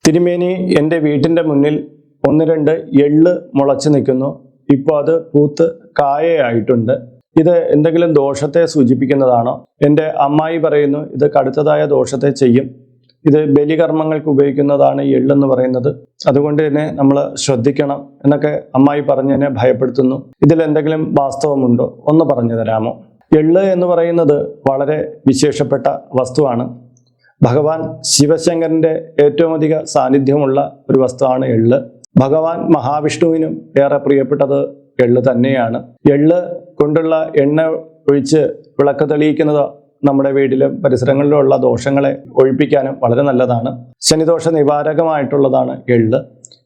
തിരുമേനി എൻ്റെ വീട്ടിൻ്റെ മുന്നിൽ ഒന്ന് രണ്ട് എള്ള് മുളച്ചു നിൽക്കുന്നു. ഇപ്പോൾ അത് പൂത്ത് കായയായിട്ടുണ്ട്. ഇത് എന്തെങ്കിലും ദോഷത്തെ സൂചിപ്പിക്കുന്നതാണോ? എൻ്റെ അമ്മായി പറയുന്നു ഇത് കടുത്തതായ ദോഷത്തെ ചെയ്യും. ഇത് ബലികർമ്മങ്ങൾക്ക് ഉപയോഗിക്കുന്നതാണ് ഈ എള്ളെന്ന് പറയുന്നത്. അതുകൊണ്ട് തന്നെ നമ്മൾ ശ്രദ്ധിക്കണം എന്നൊക്കെ അമ്മായി പറഞ്ഞ് എന്നെ ഭയപ്പെടുത്തുന്നു. ഇതിൽ എന്തെങ്കിലും വാസ്തവമുണ്ടോ? ഒന്ന് പറഞ്ഞു തരാമോ? എള്ള് എന്ന് പറയുന്നത് വളരെ വിശേഷപ്പെട്ട വസ്തുവാണ്. ഭഗവാൻ ശിവശങ്കരൻ്റെ ഏറ്റവും അധിക സാന്നിധ്യമുള്ള ഒരു വസ്തുവാണ് എള്ള്. ഭഗവാൻ മഹാവിഷ്ണുവിനും ഏറെ പ്രിയപ്പെട്ടത് എള്ള് തന്നെയാണ്. എള്ള് കൊണ്ടുള്ള എണ്ണ ഒഴിച്ച് വിളക്ക് തെളിയിക്കുന്നത് നമ്മുടെ വീട്ടിലും പരിസരങ്ങളിലും ഉള്ള ദോഷങ്ങളെ ഒഴിപ്പിക്കാനും വളരെ നല്ലതാണ്. ശനിദോഷ നിവാരകമായിട്ടുള്ളതാണ് എള്ള്.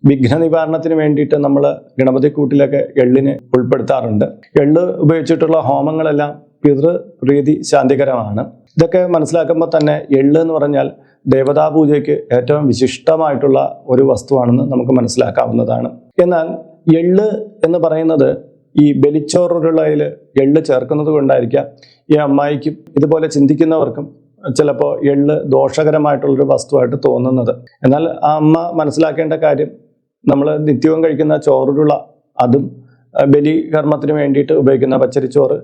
വിഘ്ന നിവാരണത്തിന് വേണ്ടിയിട്ട് നമ്മൾ ഗണപതിക്കൂട്ടിലൊക്കെ എള്ളിനെ ഉൾപ്പെടുത്താറുണ്ട്. എള്ള് ഉപയോഗിച്ചിട്ടുള്ള ഹോമങ്ങളെല്ലാം പിതൃപ്രീതി ശാന്തികരമാണ്. ഇതൊക്കെ മനസ്സിലാക്കുമ്പോൾ തന്നെ എള്ള് എന്ന് പറഞ്ഞാൽ ദേവതാപൂജയ്ക്ക് ഏറ്റവും വിശിഷ്ടമായിട്ടുള്ള ഒരു വസ്തുവാണെന്ന് നമുക്ക് മനസ്സിലാക്കാവുന്നതാണ്. എന്നാൽ എള്ള് എന്ന് പറയുന്നത് ഈ ബലിച്ചോറുള്ളതിൽ എള്ള് ചേർക്കുന്നത് കൊണ്ടായിരിക്കാം ഈ അമ്മായിക്കും ഇതുപോലെ ചിന്തിക്കുന്നവർക്കും ചിലപ്പോൾ എള്ള് ദോഷകരമായിട്ടുള്ളൊരു വസ്തുവായിട്ട് തോന്നുന്നത്. എന്നാൽ ആ അമ്മ മനസ്സിലാക്കേണ്ട കാര്യം, നമ്മൾ നിത്യവും കഴിക്കുന്ന ചോറുരുള അതും ബലികർമ്മത്തിന് വേണ്ടിയിട്ട് ഉപയോഗിക്കുന്ന പച്ചരിച്ചോറ്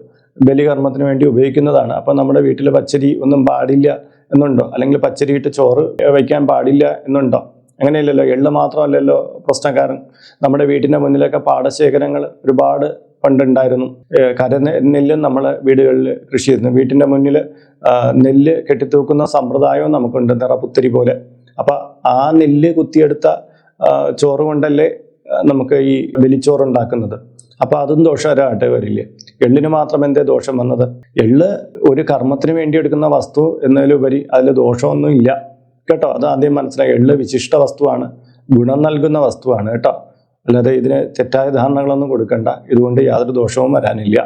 ബലികർമ്മത്തിന് വേണ്ടി ഉപയോഗിക്കുന്നതാണ്. അപ്പം നമ്മുടെ വീട്ടിൽ പച്ചരി ഒന്നും പാടില്ല എന്നുണ്ടോ? അല്ലെങ്കിൽ പച്ചരിയിട്ട് ചോറ് വയ്ക്കാൻ പാടില്ല എന്നുണ്ടോ? അങ്ങനെയല്ലല്ലോ. എള്ള് മാത്രമല്ലല്ലോ പ്രശ്നക്കാരൻ. നമ്മുടെ വീട്ടിൻ്റെ മുന്നിലൊക്കെ പാടശേഖരങ്ങൾ ഒരുപാട് പണ്ടുണ്ടായിരുന്നു. നെല്ലും നമ്മൾ വീടുകളിൽ കൃഷി ചെയ്യുന്നു. വീട്ടിൻ്റെ മുന്നിൽ നെല്ല് കെട്ടിത്തൂക്കുന്ന സമ്പ്രദായവും നമുക്കുണ്ട്, നിറപുത്തരി പോലെ. അപ്പം ആ നെല്ല് കുത്തിയെടുത്ത ചോറ് കൊണ്ടല്ലേ നമുക്ക് ഈ ബലിച്ചോറ് ഉണ്ടാക്കുന്നത്. അപ്പം അതും ദോഷകരമായിട്ട് വരില്ലേ? എള്ളിന് മാത്രം എന്തേ ദോഷം വന്നത്? എള്ള് ഒരു കർമ്മത്തിന് വേണ്ടി എടുക്കുന്ന വസ്തു എന്നതിലുപരി അതിൽ ദോഷമൊന്നും ഇല്ല കേട്ടോ. അത് ആദ്യം മനസ്സിലായി. എള്ള് വിശിഷ്ട വസ്തുവാണ്, ഗുണം നൽകുന്ന വസ്തുവാണ് കേട്ടോ. അല്ലാതെ ഇതിന് തെറ്റായ ധാരണകളൊന്നും കൊടുക്കണ്ട. ഇതുകൊണ്ട് യാതൊരു ദോഷവും വരാനില്ല.